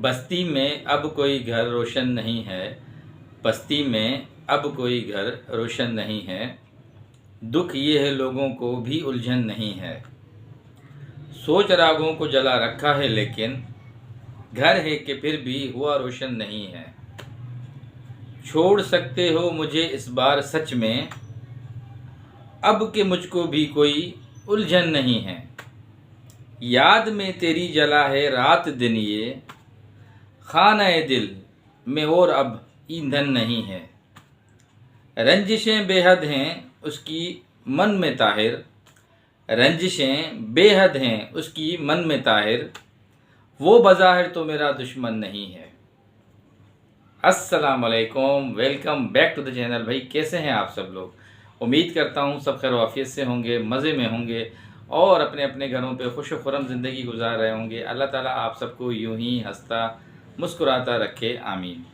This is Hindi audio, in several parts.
बस्ती में अब कोई घर रोशन नहीं है। बस्ती में अब कोई घर रोशन नहीं है। दुख ये है लोगों को भी उलझन नहीं है। सोच रागों को जला रखा है लेकिन घर है कि फिर भी हुआ रोशन नहीं है। छोड़ सकते हो मुझे इस बार सच में, अब के मुझको भी कोई उलझन नहीं है। याद में तेरी जला है रात दिन ये, खाना दिल में और अब ईंधन नहीं है। रंजिशें बेहद हैं उसकी मन में ताहिर, रंजिशें बेहद हैं उसकी मन में ताहिर, वो बज़ाहिर तो मेरा दुश्मन नहीं है। अस्सलाम वालेकुम, welcome back to the channel. भाई कैसे हैं आप सब लोग? उम्मीद करता हूँ सब खैर वाफियत से होंगे, मज़े में होंगे और अपने अपने घरों पे खुश खुरम ज़िंदगी गुजार रहे होंगे। अल्लाह ताला आप सबको यूं ही हंसता मुस्कुराता रखे, आमीन।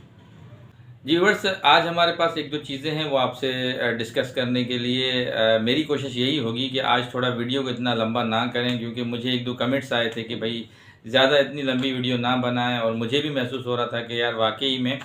जी व्यूअर्स, आज हमारे पास एक दो चीज़ें हैं वो आपसे डिस्कस करने के लिए मेरी कोशिश यही होगी कि आज थोड़ा वीडियो को इतना लंबा ना करें, क्योंकि मुझे एक दो कमेंट्स आए थे कि भाई ज़्यादा इतनी लंबी वीडियो ना बनाएं, और मुझे भी महसूस हो रहा था कि यार वाकई में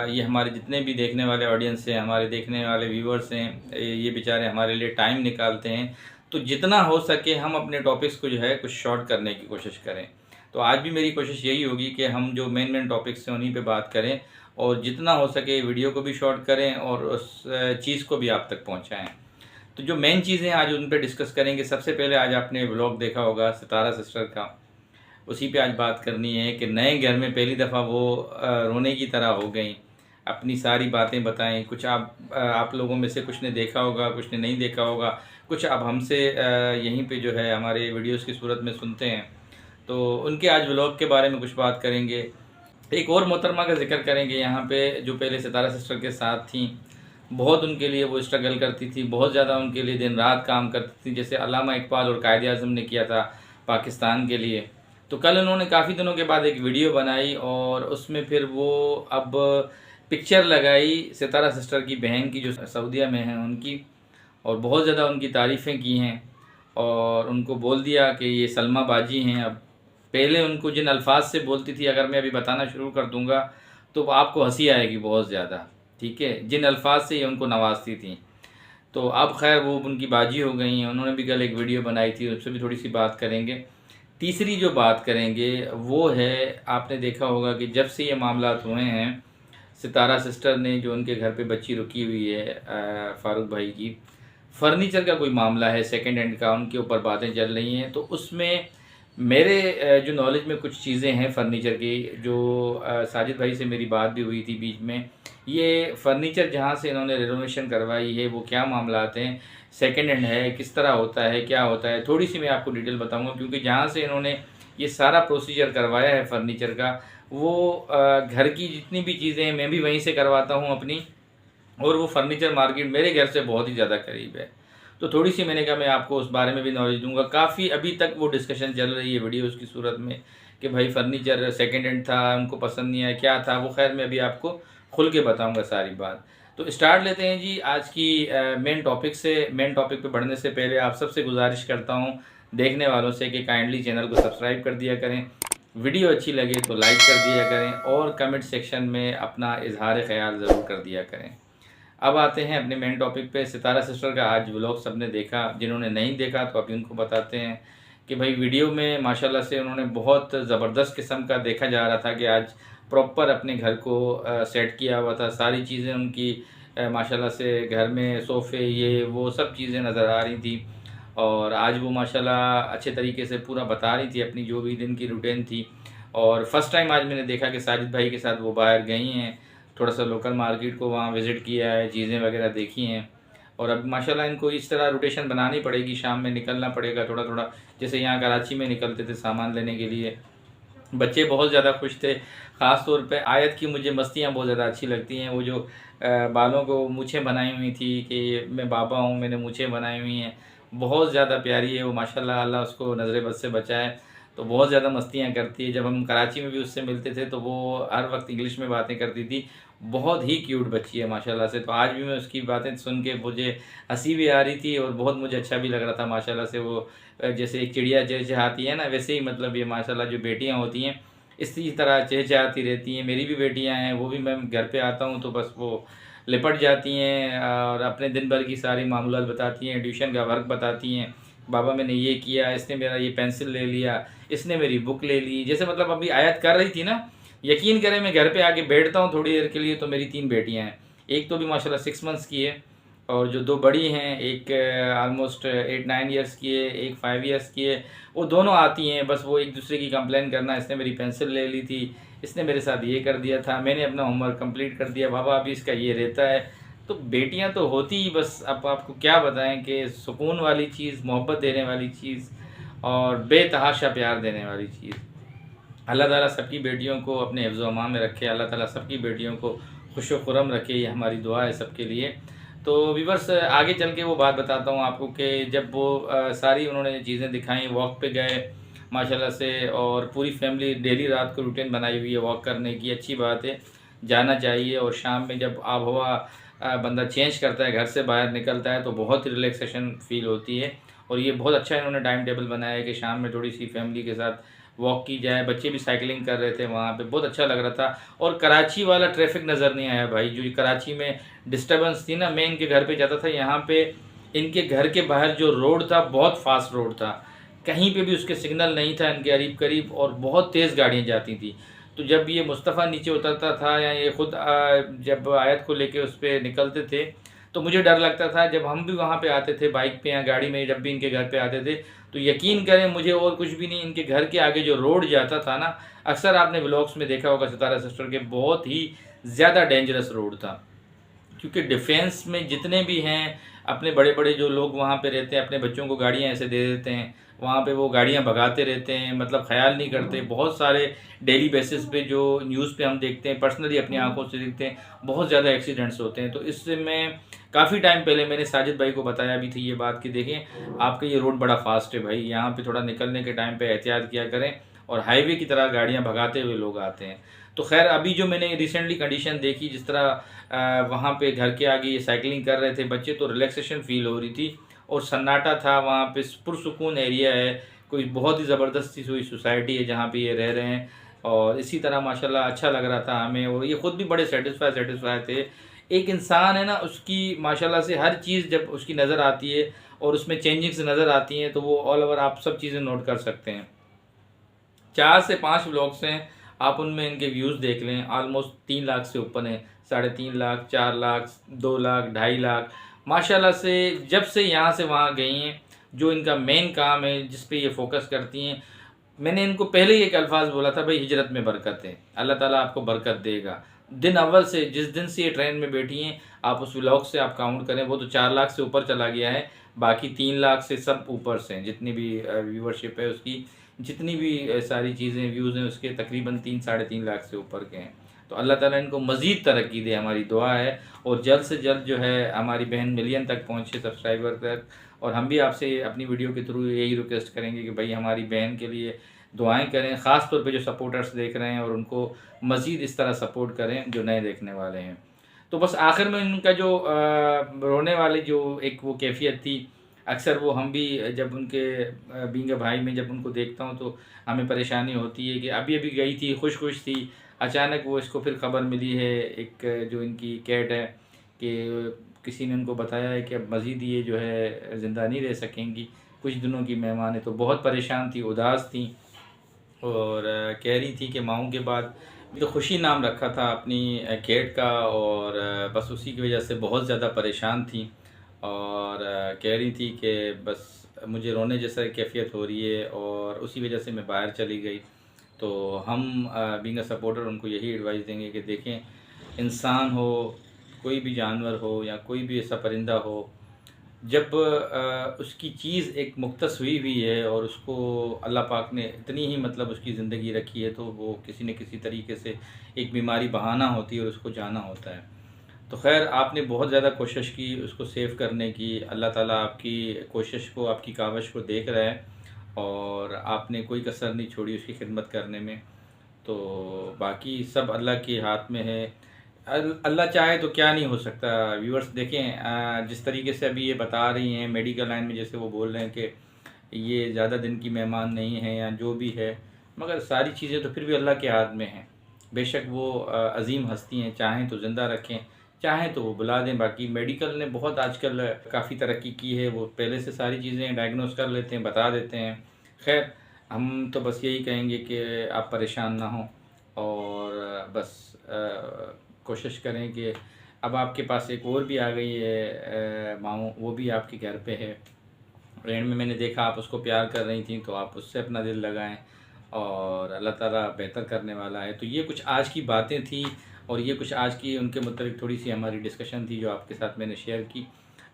ये हमारे जितने भी देखने वाले ऑडियंस हैं, हमारे देखने वाले व्यूअर्स हैं, ये बेचारे हमारे लिए टाइम निकालते हैं। तो जितना हो सके हम अपने टॉपिक्स को जो है कुछ शॉर्ट करने की कोशिश करें। तो आज भी मेरी कोशिश यही होगी कि हम जो मेन टॉपिक्स हैं उन्हीं पे बात करें, और जितना हो सके वीडियो को भी शॉर्ट करें और उस चीज़ को भी आप तक पहुंचाएं। तो जो मेन चीज़ें आज उन पे डिस्कस करेंगे, सबसे पहले आज आपने व्लॉग देखा होगा सितारा सिस्टर का, उसी पे आज बात करनी है कि नए घर में पहली दफ़ा वो रोने की तरह हो गई, अपनी सारी बातें बताएं। कुछ आप लोगों में से कुछ ने देखा होगा, कुछ ने नहीं देखा होगा, कुछ अब हमसे यहीं पे जो है हमारे वीडियोस की सूरत में सुनते हैं। तो उनके आज व्लॉग के बारे में कुछ बात करेंगे। एक और मोहतरमा का जिक्र करेंगे यहाँ पे, जो पहले सितारा सिस्टर के साथ थी। बहुत उनके लिए वो स्ट्रगल करती थी, बहुत ज़्यादा उनके लिए दिन रात काम करती थी, जैसे अल्लामा इकबाल और कायद आज़म ने किया था पाकिस्तान के लिए। तो कल उन्होंने काफ़ी दिनों के बाद एक वीडियो बनाई और उसमें फिर वो अब पिक्चर लगाई सितारा सिस्टर की बहन की जो सऊदीया में है उनकी, और बहुत ज़्यादा उनकी तारीफ़ें की हैं और उनको बोल दिया कि ये सलमा बाजी हैं। अब पहले उनको जिन अल्फाज से बोलती थी, अगर मैं अभी बताना शुरू कर दूंगा तो आपको हंसी आएगी बहुत ज़्यादा, ठीक है, जिन अल्फाज से ये उनको नवाजती थी। तो अब खैर वो उनकी बाजी हो गई हैं। उन्होंने भी कल एक वीडियो बनाई थी, उससे भी थोड़ी सी बात करेंगे। तीसरी जो बात करेंगे वो है, आपने देखा होगा कि जब से ये मामला हुए हैं, सितारा सिस्टर ने जो उनके घर पे बच्ची रुकी हुई है फ़ारूक भाई की, फर्नीचर का कोई मामला है सेकंड हैंड का, उनके ऊपर बातें चल रही हैं। तो उसमें मेरे जो नॉलेज में कुछ चीज़ें हैं फर्नीचर की, जो साजिद भाई से मेरी बात भी हुई थी बीच में। ये फर्नीचर जहाँ से इन्होंने रेनोवेशन करवाई है वो क्या मामला आते हैं, सेकंड हैंड है, किस तरह होता है, क्या होता है, थोड़ी सी मैं आपको डिटेल बताऊंगा। क्योंकि जहाँ से इन्होंने ये सारा प्रोसीजर करवाया है फर्नीचर का, वो घर की जितनी भी चीज़ें हैं मैं भी वहीं से करवाता हूँ अपनी, और वो फर्नीचर मार्केट मेरे घर से बहुत ही ज़्यादा करीब है। तो थोड़ी सी मैंने कहा मैं आपको उस बारे में भी नॉलेज दूंगा। काफ़ी अभी तक वो डिस्कशन चल रही है वीडियोस की सूरत में कि भाई फर्नीचर सेकंड हैंड था, उनको पसंद नहीं आया, क्या था वो, खैर मैं अभी आपको खुल के बताऊंगा सारी बात। तो स्टार्ट लेते हैं जी आज की मेन टॉपिक से। मेन टॉपिक पे बढ़ने से पहले आप सबसे गुजारिश करता हूँ देखने वालों से कि काइंडली चैनल को सब्सक्राइब कर दिया करें, वीडियो अच्छी लगे तो लाइक कर दिया करें, और कमेंट सेक्शन में अपना इजहार ख्याल ज़रूर कर दिया करें। अब आते हैं अपने मेन टॉपिक पे। सितारा सिस्टर का आज व्लॉग सबने देखा, जिन्होंने नहीं देखा तो अभी उनको बताते हैं कि भाई वीडियो में माशाल्लाह से उन्होंने बहुत ज़बरदस्त किस्म का देखा जा रहा था कि आज प्रॉपर अपने घर को सेट किया हुआ था। सारी चीज़ें उनकी माशाल्लाह से घर में सोफ़े ये वो सब चीज़ें नज़र आ रही थी, और आज वो माशाल्लाह अच्छे तरीके से पूरा बता रही थी अपनी जो भी दिन की रूटीन थी। और फर्स्ट टाइम आज मैंने देखा कि साजिद भाई के साथ वो बाहर गई हैं, थोड़ा सा लोकल मार्केट को वहाँ विज़िट किया है, चीज़ें वगैरह देखी हैं। और अब माशाल्लाह इनको इस तरह रोटेशन बनानी पड़ेगी, शाम में निकलना पड़ेगा थोड़ा थोड़ा, जैसे यहाँ कराची में निकलते थे सामान लेने के लिए। बच्चे बहुत ज़्यादा खुश थे, ख़ास तौर पे आयत की मुझे मस्तियाँ बहुत ज़्यादा अच्छी लगती हैं। वो जो बालों को मूछें बनाई हुई थी कि मैं बाबा हूँ, मैंने मूछें बनाई हुई हैं, बहुत ज़्यादा प्यारी है वो माशाल्लाह, अल्लाह उसको नज़र बद से बचाए। तो बहुत ज़्यादा मस्तियाँ करती है। जब हम कराची में भी उससे मिलते थे तो वो हर वक्त इंग्लिश में बातें करती थी। बहुत ही क्यूट बच्ची है माशाल्लाह से। तो आज भी मैं उसकी बातें सुन के मुझे हंसी भी आ रही थी और बहुत मुझे अच्छा भी लग रहा था माशाल्लाह से। वो जैसे एक चिड़िया जैसे आती है ना, वैसे ही मतलब ये माशाल्लाह जो बेटियां होती हैं इसी तरह चहचहाती रहती हैं। मेरी भी बेटियां हैं, वो भी, मैं घर पे आता हूँ तो बस वो लिपट जाती हैं और अपने दिन भर की सारी मामूलात बताती हैं, ट्यूशन का वर्क बताती हैं, बाबा मैंने ये किया, इसने मेरा ये पेंसिल ले लिया, इसने मेरी बुक ले ली। जैसे मतलब अभी आयत कर रही थी ना, यकीन करें मैं घर पे आके बैठता हूँ थोड़ी देर के लिए तो मेरी 3 बेटियाँ हैं। एक तो भी माशाल्लाह 6 मंथ्स की है, और जो 2 बड़ी हैं, एक ऑलमोस्ट 8-9 ईयर्स की है, एक 5 ईयर्स की है, वो दोनों आती हैं। बस वो एक दूसरे की कंप्लेन करना, इसने मेरी पेंसिल ले ली थी, इसने मेरे साथ ये कर दिया था, मैंने अपना होमवर्क कंप्लीट कर दिया, बाबा अभी इसका ये रहता है। तो बेटियां तो होती ही, बस अब आपको क्या बताएं कि सुकून वाली चीज़, मोहब्बत देने वाली चीज़ और बेतहाशा प्यार देने वाली चीज़। अल्लाह ताला सबकी बेटियों को अपने हिफ्ज़ व अमान में रखे, अल्लाह ताला सबकी बेटियों को खुश व खुरम रखे, ये हमारी दुआ है सबके लिए। तो व्यूअर्स, आगे चल के वो बात बताता हूँ आपको कि जब वो सारी उन्होंने चीज़ें दिखाई, वॉक पे गए माशाल्लाह से, और पूरी फैमिली डेली रात को रूटीन बनाई हुई है वॉक करने की, अच्छी बात है, जाना चाहिए। और शाम में जब आबहवा बंदा चेंज करता है, घर से बाहर निकलता है, तो बहुत ही रिलैक्सेशन फ़ील होती है। और ये बहुत अच्छा इन्होंने टाइम टेबल बनाया है कि शाम में थोड़ी सी फैमिली के साथ वॉक की जाए। बच्चे भी साइकिलिंग कर रहे थे वहाँ पे, बहुत अच्छा लग रहा था। और कराची वाला ट्रैफिक नज़र नहीं आया भाई, जो कराची में डिस्टर्बेंस थी ना। मैं इनके घर पे जाता था, यहाँ पे इनके घर के बाहर जो रोड था बहुत फास्ट रोड था, कहीं पे भी उसके सिग्नल नहीं था इनके करीब करीब, और बहुत तेज़ गाड़ियाँ जाती थी। तो जब ये मुस्तफ़ा नीचे उतरता था या ये ख़ुद जब आयत को लेके उस पर निकलते थे, तो मुझे डर लगता था। जब हम भी वहाँ पे आते थे बाइक पे या गाड़ी में, जब भी इनके घर पे आते थे, तो यकीन करें मुझे और कुछ भी नहीं, इनके घर के आगे जो रोड जाता था ना, अक्सर आपने व्लॉग्स में देखा होगा सितारा सिस्टर के, बहुत ही ज़्यादा डेंजरस रोड था। क्योंकि डिफेंस में जितने भी हैं, अपने बड़े बड़े जो लोग वहाँ पे रहते हैं, अपने बच्चों को गाड़ियाँ ऐसे दे देते हैं, वहाँ पे वो गाड़ियाँ भगाते रहते हैं, मतलब ख्याल नहीं करते। बहुत सारे डेली बेसिस पे जो न्यूज़ पे हम देखते हैं, पर्सनली अपनी आंखों से देखते हैं, बहुत ज़्यादा एक्सीडेंट्स होते हैं। तो इससे मैं काफ़ी टाइम पहले मैंने साजिद भाई को बताया भी थी ये बात कि देखें आपका ये रोड बड़ा फास्ट है भाई, यहाँ पे थोड़ा निकलने के टाइम पे एहतियात किया करें, और हाईवे की तरह गाड़ियाँ भगाते हुए लोग आते हैं। तो खैर अभी जो मैंने रिसेंटली कंडीशन देखी, जिस तरह वहाँ पे घर के आगे ये साइकिलिंग कर रहे थे बच्चे, तो रिलैक्सेशन फ़ील हो रही थी, और सन्नाटा था वहाँ पे, पुरसुकून एरिया है, कोई बहुत ही ज़बरदस्ती हुई सोसाइटी है जहाँ पे ये रह रहे हैं। और इसी तरह माशाल्लाह अच्छा लग रहा था हमें, और ये ख़ुद भी बड़े सेटिस्फाई थे। एक इंसान है ना, उसकी माशाल्लाह से हर चीज़ जब उसकी नज़र आती है और उसमें चेंजिंग्स नज़र आती हैं, तो वो ऑल ओवर आप सब चीज़ें नोट कर सकते हैं। 4 से 5 व्लॉग्स हैं, आप उनमें इनके व्यूज़ देख लें, ऑलमोस्ट 3 लाख से ऊपर हैं, 3.5 लाख, 4 लाख, 2 लाख, 2.5 लाख। माशाल्लाह से जब से यहाँ से वहाँ गई हैं, जो इनका मेन काम है जिस पे ये फोकस करती हैं, मैंने इनको पहले ही एक अल्फाज बोला था, भाई हिजरत में बरकत है, अल्लाह ताला आपको बरकत देगा। दिन अव्वल से, जिस दिन से ये ट्रेन में बैठी हैं, आप उस व्लॉग से आप काउंट करें, वो तो 4 लाख से ऊपर चला गया है, बाकी 3 लाख से सब ऊपर से हैं, जितनी भी व्यूवरशिप है उसकी, जितनी भी सारी चीज़ें व्यूज़ हैं उसके, तकरीबन 3-3.5 लाख से ऊपर के हैं। तो अल्लाह ताला इनको मज़ीद तरक्की दे, हमारी दुआ है, और जल्द से जल्द जो है हमारी बहन मिलियन तक पहुँचे, सब्सक्राइबर तक। और हम भी आपसे अपनी वीडियो के थ्रू यही रिक्वेस्ट करेंगे कि भाई हमारी बहन के लिए दुआएं करें, ख़ास तौर पे जो सपोर्टर्स देख रहे हैं, और उनको मज़ीद इस तरह सपोर्ट करें जो नए देखने वाले हैं। तो बस आखिर में उनका जो रोने वाली जो एक वो कैफियत थी, अक्सर वो हम भी जब उनके बींग भाई में जब उनको देखता हूँ तो हमें परेशानी होती है कि अभी अभी गई थी, खुश खुश थी, अचानक वो इसको फिर ख़बर मिली है, एक जो इनकी कैट है, कि किसी ने उनको बताया है कि अब मज़ीद ये जो है ज़िंदा नहीं रह सकेंगी, कुछ दिनों की मेहमान है। तो बहुत परेशान थी, उदास थी, और कह रही थी कि माऊ के बाद तो खुशी नाम रखा था अपनी कैट का, और बस उसी की वजह से बहुत ज़्यादा परेशान थी, और कह रही थी कि बस मुझे रोने जैसा कैफियत हो रही है, और उसी वजह से मैं बाहर चली गई। तो हम बीइंग अ सपोर्टर उनको यही एडवाइस देंगे कि देखें, इंसान हो, कोई भी जानवर हो, या कोई भी ऐसा परिंदा हो, जब उसकी चीज़ एक मुख्तस हुई हुई है और उसको अल्लाह पाक ने इतनी ही मतलब उसकी ज़िंदगी रखी है, तो वो किसी न किसी तरीके से एक बीमारी बहाना होती है और उसको जाना होता है। तो खैर आपने बहुत ज़्यादा कोशिश की उसको सेव करने की, अल्लाह ताला आपकी कोशिश को, आपकी काविश को देख रहा है, और आपने कोई कसर नहीं छोड़ी उसकी खिदमत करने में। तो बाकी सब अल्लाह के हाथ में है, अल्लाह चाहे तो क्या नहीं हो सकता। व्यूअर्स देखें, जिस तरीके से अभी ये बता रही हैं मेडिकल लाइन में, जैसे वो बोल रहे हैं कि ये ज़्यादा दिन की मेहमान नहीं है या जो भी है, मगर सारी चीज़ें तो फिर भी अल्लाह के हाथ में हैं। बेशक वो अज़ीम हस्ती हैं, चाहें तो ज़िंदा रखें, चाहें तो वो बुला दें। बाकी मेडिकल ने बहुत आजकल काफ़ी तरक्की की है, वो पहले से सारी चीज़ें डायग्नोस कर लेते हैं, बता देते हैं। खैर, हम तो बस यही कहेंगे कि आप परेशान ना हों और बस कोशिश करें कि अब आपके पास एक और भी आ गई है माऊ, वो भी आपके घर पे है। एंड में मैंने देखा आप उसको प्यार कर रही थी, तो आप उससे अपना दिल लगाएं और अल्लाह ताला बेहतर करने वाला है। तो ये कुछ आज की बातें थी और ये कुछ आज की उनके मुताबिक थोड़ी सी हमारी डिस्कशन थी जो आपके साथ मैंने शेयर की।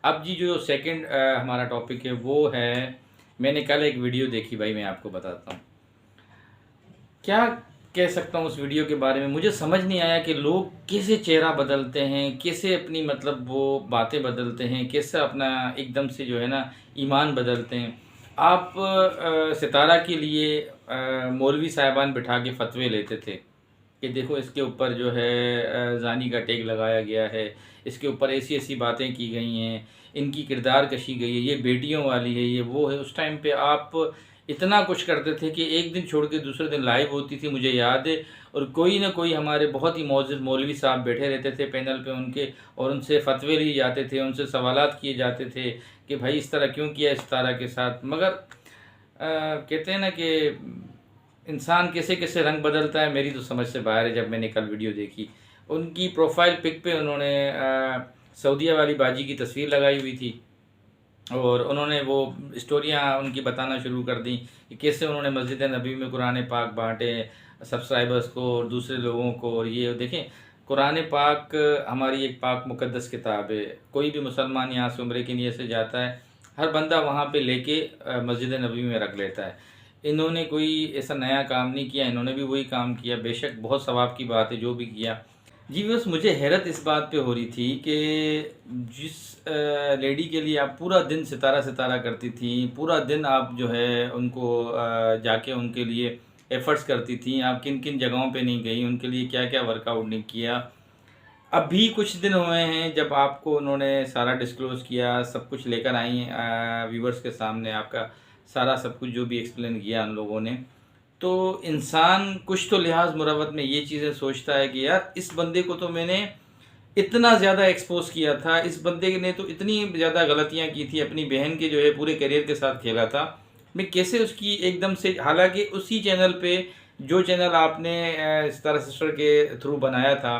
अब जी जो सेकंड हमारा टॉपिक है वो है, मैंने कल एक वीडियो देखी भाई, मैं आपको बताता हूँ क्या कह सकता हूँ उस वीडियो के बारे में। मुझे समझ नहीं आया कि लोग कैसे चेहरा बदलते हैं, कैसे अपनी मतलब वो बातें बदलते हैं, कैसे अपना एकदम से जो है ना ईमान बदलते हैं। आप सितारा के लिए मौलवी साहिबान बिठा के फतवे लेते थे कि देखो इसके ऊपर जो है जानी का टैग लगाया गया है, इसके ऊपर ऐसी ऐसी बातें की गई हैं, इनकी किरदार कशी गई है, ये बेटियों वाली है, ये वो है। उस टाइम पे आप इतना कुछ करते थे कि एक दिन छोड़ के दूसरे दिन लाइव होती थी, मुझे याद है। और कोई ना कोई हमारे बहुत ही मौजूद मौलवी साहब बैठे रहते थे पैनल पे उनके, और उनसे फतवे लिए जाते थे, उनसे सवालात किए जाते थे कि भाई इस तरह क्यों किया इस तरह के साथ। मगर कहते हैं ना कि इंसान कैसे कैसे रंग बदलता है, मेरी तो समझ से बाहर है। जब मैंने कल वीडियो देखी, उनकी प्रोफाइल पिक पे उन्होंने सऊदीया वाली बाजी की तस्वीर लगाई हुई थी और उन्होंने वो स्टोरियाँ उनकी बताना शुरू कर दी कि कैसे उन्होंने मस्जिद नबी में कुरान पाक बांटे सब्सक्राइबर्स को और दूसरे लोगों को। और ये देखें, कुरान पाक हमारी एक पाक मुक़द्दस किताब है। कोई भी मुसलमान यहाँ से उम्रे की नीयत से जाता है, हर बंदा वहाँ पे लेके मस्जिद नबी में रख लेता है। इन्होंने कोई ऐसा नया काम नहीं किया, इन्होंने भी वही काम किया। बेशक बहुत सवाब की बात है जो भी किया। जी बस मुझे हैरत इस बात पे हो रही थी कि जिस लेडी के लिए आप पूरा दिन सितारा सितारा करती थी, पूरा दिन आप जो है उनको जाके उनके लिए एफ़र्ट्स करती थी, आप किन किन जगहों पे नहीं गई, उनके लिए क्या क्या वर्कआउट नहीं किया। अभी कुछ दिन हुए हैं जब आपको उन्होंने सारा डिस्क्लोज़ किया, सब कुछ लेकर आई हैं व्यूअर्स के सामने, आपका सारा सब कुछ जो भी एक्सप्लेन किया उन लोगों ने। तो इंसान कुछ तो लिहाज मुरवत में ये चीज़ें सोचता है कि यार इस बंदे को तो मैंने इतना ज़्यादा एक्सपोज़ किया था, इस बंदे ने तो इतनी ज़्यादा गलतियाँ की थी, अपनी बहन के जो है पूरे करियर के साथ खेला था। मैं कैसे उसकी एकदम से, हालाँकि उसी चैनल पे जो चैनल आपने सितारा सिस्टर के थ्रू बनाया था,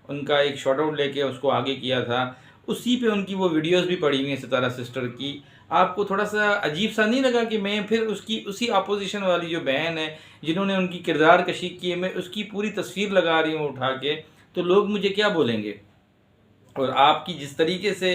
उनका एक शॉट आउट लेके उसको आगे किया था, उसी पे उनकी वो वीडियोज़ भी पड़ी हुई हैं सितारा सिस्टर की। आपको थोड़ा-सा अजीब-सा नहीं लगा कि मैं फिर उसकी उसी अपोज़िशन वाली जो बहन है, जिन्होंने उनकी किरदार कशी की है, मैं उसकी पूरी तस्वीर लगा रही हूँ उठा के, तो लोग मुझे क्या बोलेंगे? और आपकी जिस तरीके से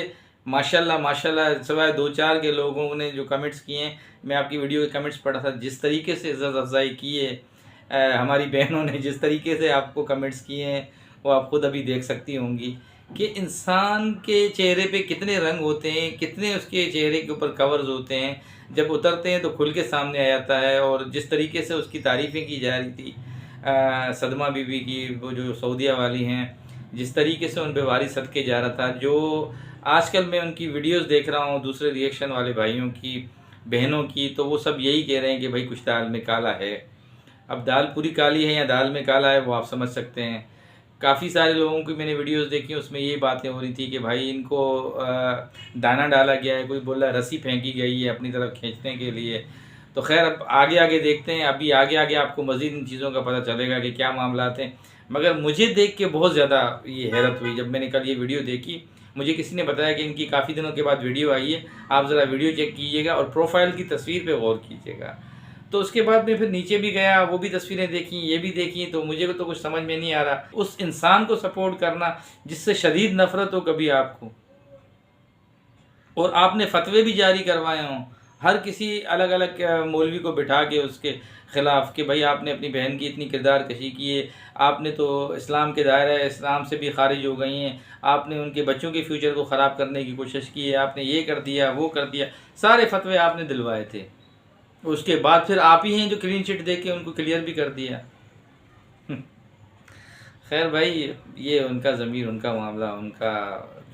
माशाल्लाह माशाल्लाह सिवाय 2-4 के लोगों ने जो कमेंट्स किए हैं, मैं आपकी वीडियो के कमेंट्स पढ़ा था, जिस तरीके से इज़्ज़त अफ़ज़ाई की है हमारी बहनों ने, जिस तरीके से आपको कमेंट्स किए हैं, वो आप खुद अभी देख सकती होंगी कि इंसान के चेहरे पे कितने रंग होते हैं, कितने उसके चेहरे के ऊपर कवर्स होते हैं। जब उतरते हैं तो खुल के सामने आ जाता है। और जिस तरीके से उसकी तारीफ़ें की जा रही थी सदमा बीबी की, वो जो सऊदीया वाली हैं, जिस तरीके से उन पे वारिस सदके जा रहा था, जो आजकल मैं उनकी वीडियोस देख रहा हूँ दूसरे रिएक्शन वाले भाइयों की, बहनों की, तो वो सब यही कह रहे हैं कि भाई कुछ दाल में काला है। अब दाल पूरी काली है या दाल में काला है वो आप समझ सकते हैं। काफ़ी सारे लोगों की मैंने वीडियोस देखी, उसमें ये बातें हो रही थी कि भाई इनको दाना डाला गया है, कोई बोल रहा है रस्सी फेंकी गई है अपनी तरफ खींचने के लिए। तो खैर अब आगे आगे देखते हैं, अभी आगे आगे आपको मज़ीद इन चीज़ों का पता चलेगा कि क्या मामलात हैं। मगर मुझे देख के बहुत ज़्यादा ये हैरत हुई जब मैंने कल ये वीडियो देखी। मुझे किसी ने बताया कि इनकी काफ़ी दिनों के बाद वीडियो आई है, आप ज़रा वीडियो चेक कीजिएगा और प्रोफाइल की तस्वीर पे गौर कीजिएगा। तो उसके बाद मैं फिर नीचे भी गया, वो भी तस्वीरें देखी, ये भी देखी, तो मुझे तो कुछ समझ में नहीं आ रहा। उस इंसान को सपोर्ट करना जिससे शदीद नफ़रत हो कभी आपको, और आपने फतवे भी जारी करवाए हों हर किसी अलग अलग मौलवी को बिठा के उसके ख़िलाफ़ कि भाई आपने अपनी बहन की इतनी किरदार कशी की है, आपने तो इस्लाम के दायरा इस्लाम से भी खारिज हो गई हैं, आपने उनके बच्चों के फ्यूचर को ख़राब करने की कोशिश की है, आपने ये कर दिया वो कर दिया, सारे फतवे आपने दिलवाए थे। उसके बाद फिर आप ही हैं जो क्लीन चिट दे के उनको क्लियर भी कर दिया। खैर भाई, ये उनका ज़मीर, उनका मामला, उनका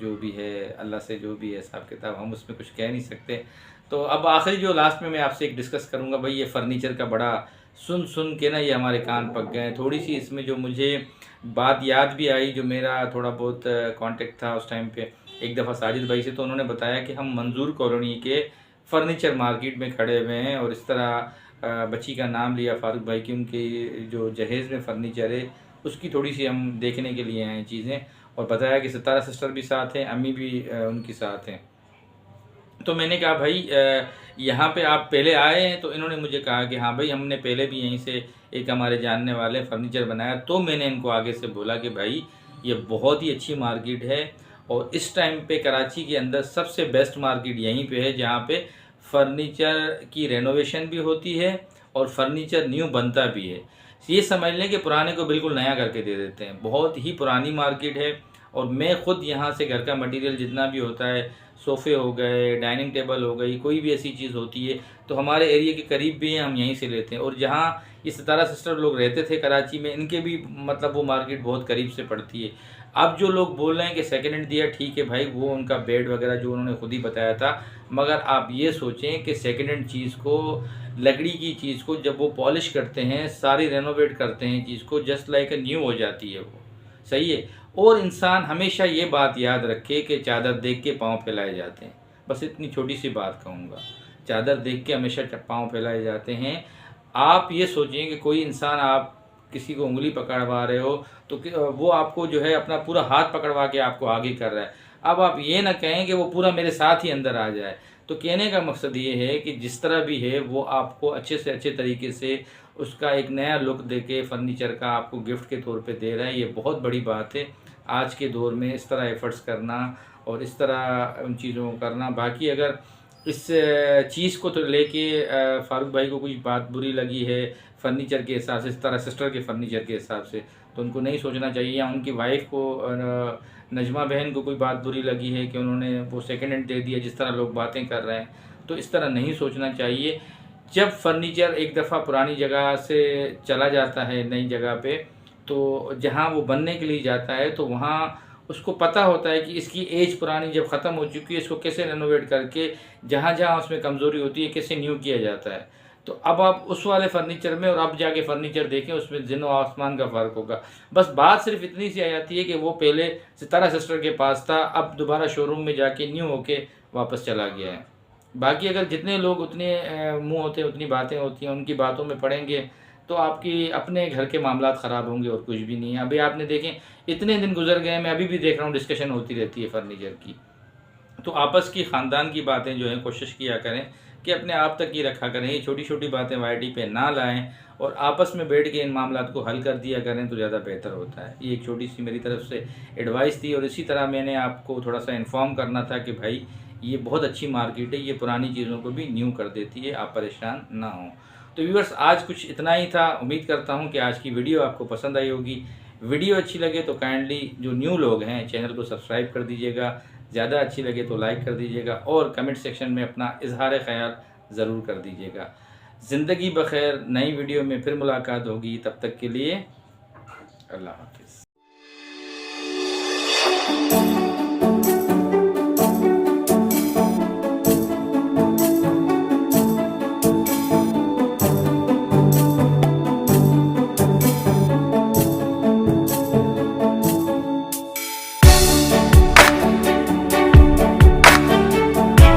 जो भी है, अल्लाह से जो भी है हिसाब किताब, हम उसमें कुछ कह नहीं सकते। तो अब आखिरी जो लास्ट में मैं आपसे एक डिस्कस करूँगा भाई, ये फ़र्नीचर का बड़ा सुन सुन के ना ये हमारे कान पक गए। थोड़ी सी इसमें जो मुझे बात याद भी आई, जो मेरा थोड़ा बहुत कांटेक्ट था उस टाइम पे एक दफ़ा साजिद भाई से, तो उन्होंने बताया कि हम मंजूर कॉलोनी के फर्नीचर मार्केट में खड़े हुए हैं और इस तरह बच्ची का नाम लिया फारूक भाई की, उनके जो जहेज़ में फ़र्नीचर है उसकी थोड़ी सी हम देखने के लिए आए हैं चीज़ें, और बताया कि सितारा सिस्टर भी साथ हैं, अम्मी भी उनके साथ हैं। तो मैंने कहा भाई यहाँ पे आप पहले आए हैं? तो इन्होंने मुझे कहा कि हाँ भाई, हमने पहले भी यहीं से एक हमारे जानने वाले फर्नीचर बनाया। तो मैंने इनको आगे से बोला कि भाई ये बहुत ही अच्छी मार्केट है और इस टाइम पे कराची के अंदर सबसे बेस्ट मार्केट यहीं पे है, जहाँ पे फर्नीचर की रेनोवेशन भी होती है और फर्नीचर न्यू बनता भी है। ये समझ लें कि पुराने को बिल्कुल नया करके दे देते हैं। बहुत ही पुरानी मार्केट है और मैं ख़ुद यहाँ से घर का मटेरियल जितना भी होता है, सोफ़े हो गए, डाइनिंग टेबल हो गई, कोई भी ऐसी चीज़ होती है तो हमारे एरिया के करीब भी हैं, हम यहीं से लेते हैं। और जहाँ ये सितारा सिस्टर लोग रहते थे कराची में, इनके भी मतलब वो मार्केट बहुत करीब से पड़ती है। अब जो लोग बोल रहे हैं कि सेकेंड हैंड दिया, ठीक है भाई, वो उनका बेड वगैरह जो उन्होंने खुद ही बताया था, मगर आप ये सोचें कि सेकेंड हैंड चीज़ को, लकड़ी की चीज़ को जब वो पॉलिश करते हैं, सारी रेनोवेट करते हैं चीज़ को, जस्ट लाइक अ न्यू हो जाती है वो। सही है। और इंसान हमेशा ये बात याद रखे कि चादर देख के पाँव फैलाए जाते हैं। बस इतनी छोटी सी बात कहूँगा, चादर देख के हमेशा पाँव फैलाए जाते हैं। आप ये सोचिए कि कोई इंसान, आप किसी को उंगली पकड़वा रहे हो तो वो आपको जो है अपना पूरा हाथ पकड़वा के आपको आगे कर रहा है। अब आप ये ना कहें कि वो पूरा मेरे साथ ही अंदर आ जाए। तो कहने का मकसद ये है कि जिस तरह भी है वो आपको अच्छे से अच्छे तरीके से उसका एक नया लुक देके फर्नीचर का आपको गिफ्ट के तौर पे दे रहा है। ये बहुत बड़ी बात है आज के दौर में, इस तरह एफ़र्ट्स करना और इस तरह उन चीज़ों को करना। बाकी अगर इस चीज़ को तो लेके फ़ारूक भाई को कुछ बात बुरी लगी है फ़र्नीचर के हिसाब से, इस तरह सिस्टर के फ़र्नीचर के हिसाब से, तो उनको नहीं सोचना चाहिए। या उनकी वाइफ़ को नजमा बहन को कोई बात बुरी लगी है कि उन्होंने वो सेकेंड हैंड दे दिया, जिस तरह लोग बातें कर रहे हैं, तो इस तरह नहीं सोचना चाहिए। जब फर्नीचर एक दफ़ा पुरानी जगह से चला जाता है नई जगह पे, तो जहाँ वो बनने के लिए जाता है तो वहाँ उसको पता होता है कि इसकी एज पुरानी जब ख़त्म हो चुकी है, इसको कैसे रेनोवेट करके जहाँ जहाँ उसमें कमज़ोरी होती है कैसे न्यू किया जाता है। तो अब आप उस वाले फर्नीचर में और अब जाके फर्नीचर देखें, उसमें ज़मीन और आसमान का फ़र्क होगा। बस बात सिर्फ इतनी सी आ जाती है कि वो पहले सितारा सिस्टर के पास था, अब दोबारा शोरूम में जाके न्यू होके वापस चला गया है। बाकी अगर जितने लोग उतने मुँह होते हैं, उतनी बातें होती हैं, उनकी बातों में पड़ेंगे तो आपकी अपने घर के मामलात ख़राब होंगे और कुछ भी नहीं है। अभी आपने देखें, इतने दिन गुजर गए, मैं अभी भी देख रहा हूँ डिस्कशन होती रहती है फर्नीचर की। तो आपस की ख़ानदान की बातें जो हैं कोशिश किया करें कि अपने आप तक ही रखा करें। ये छोटी छोटी बातें वाईटी पे ना लाएं और आपस में बैठ के इन मामलात को हल कर दिया करें तो ज़्यादा बेहतर होता है। ये एक छोटी सी मेरी तरफ से एडवाइस थी और इसी तरह मैंने आपको थोड़ा सा इन्फॉर्म करना था कि भाई ये बहुत अच्छी मार्केट है, ये पुरानी चीज़ों को भी न्यू कर देती है, आप परेशान ना हों। तो व्यूअर्स, आज कुछ इतना ही था। उम्मीद करता हूँ कि आज की वीडियो आपको पसंद आई होगी। वीडियो अच्छी लगे तो काइंडली जो न्यू लोग हैं चैनल को सब्सक्राइब कर दीजिएगा, ज़्यादा अच्छी लगे तो लाइक कर दीजिएगा और कमेंट सेक्शन में अपना इजहार ख़याल ज़रूर कर दीजिएगा। ज़िंदगी बख़ैर, नई वीडियो में फिर मुलाकात होगी, तब तक के लिए अल्लाह हाफ़िज़।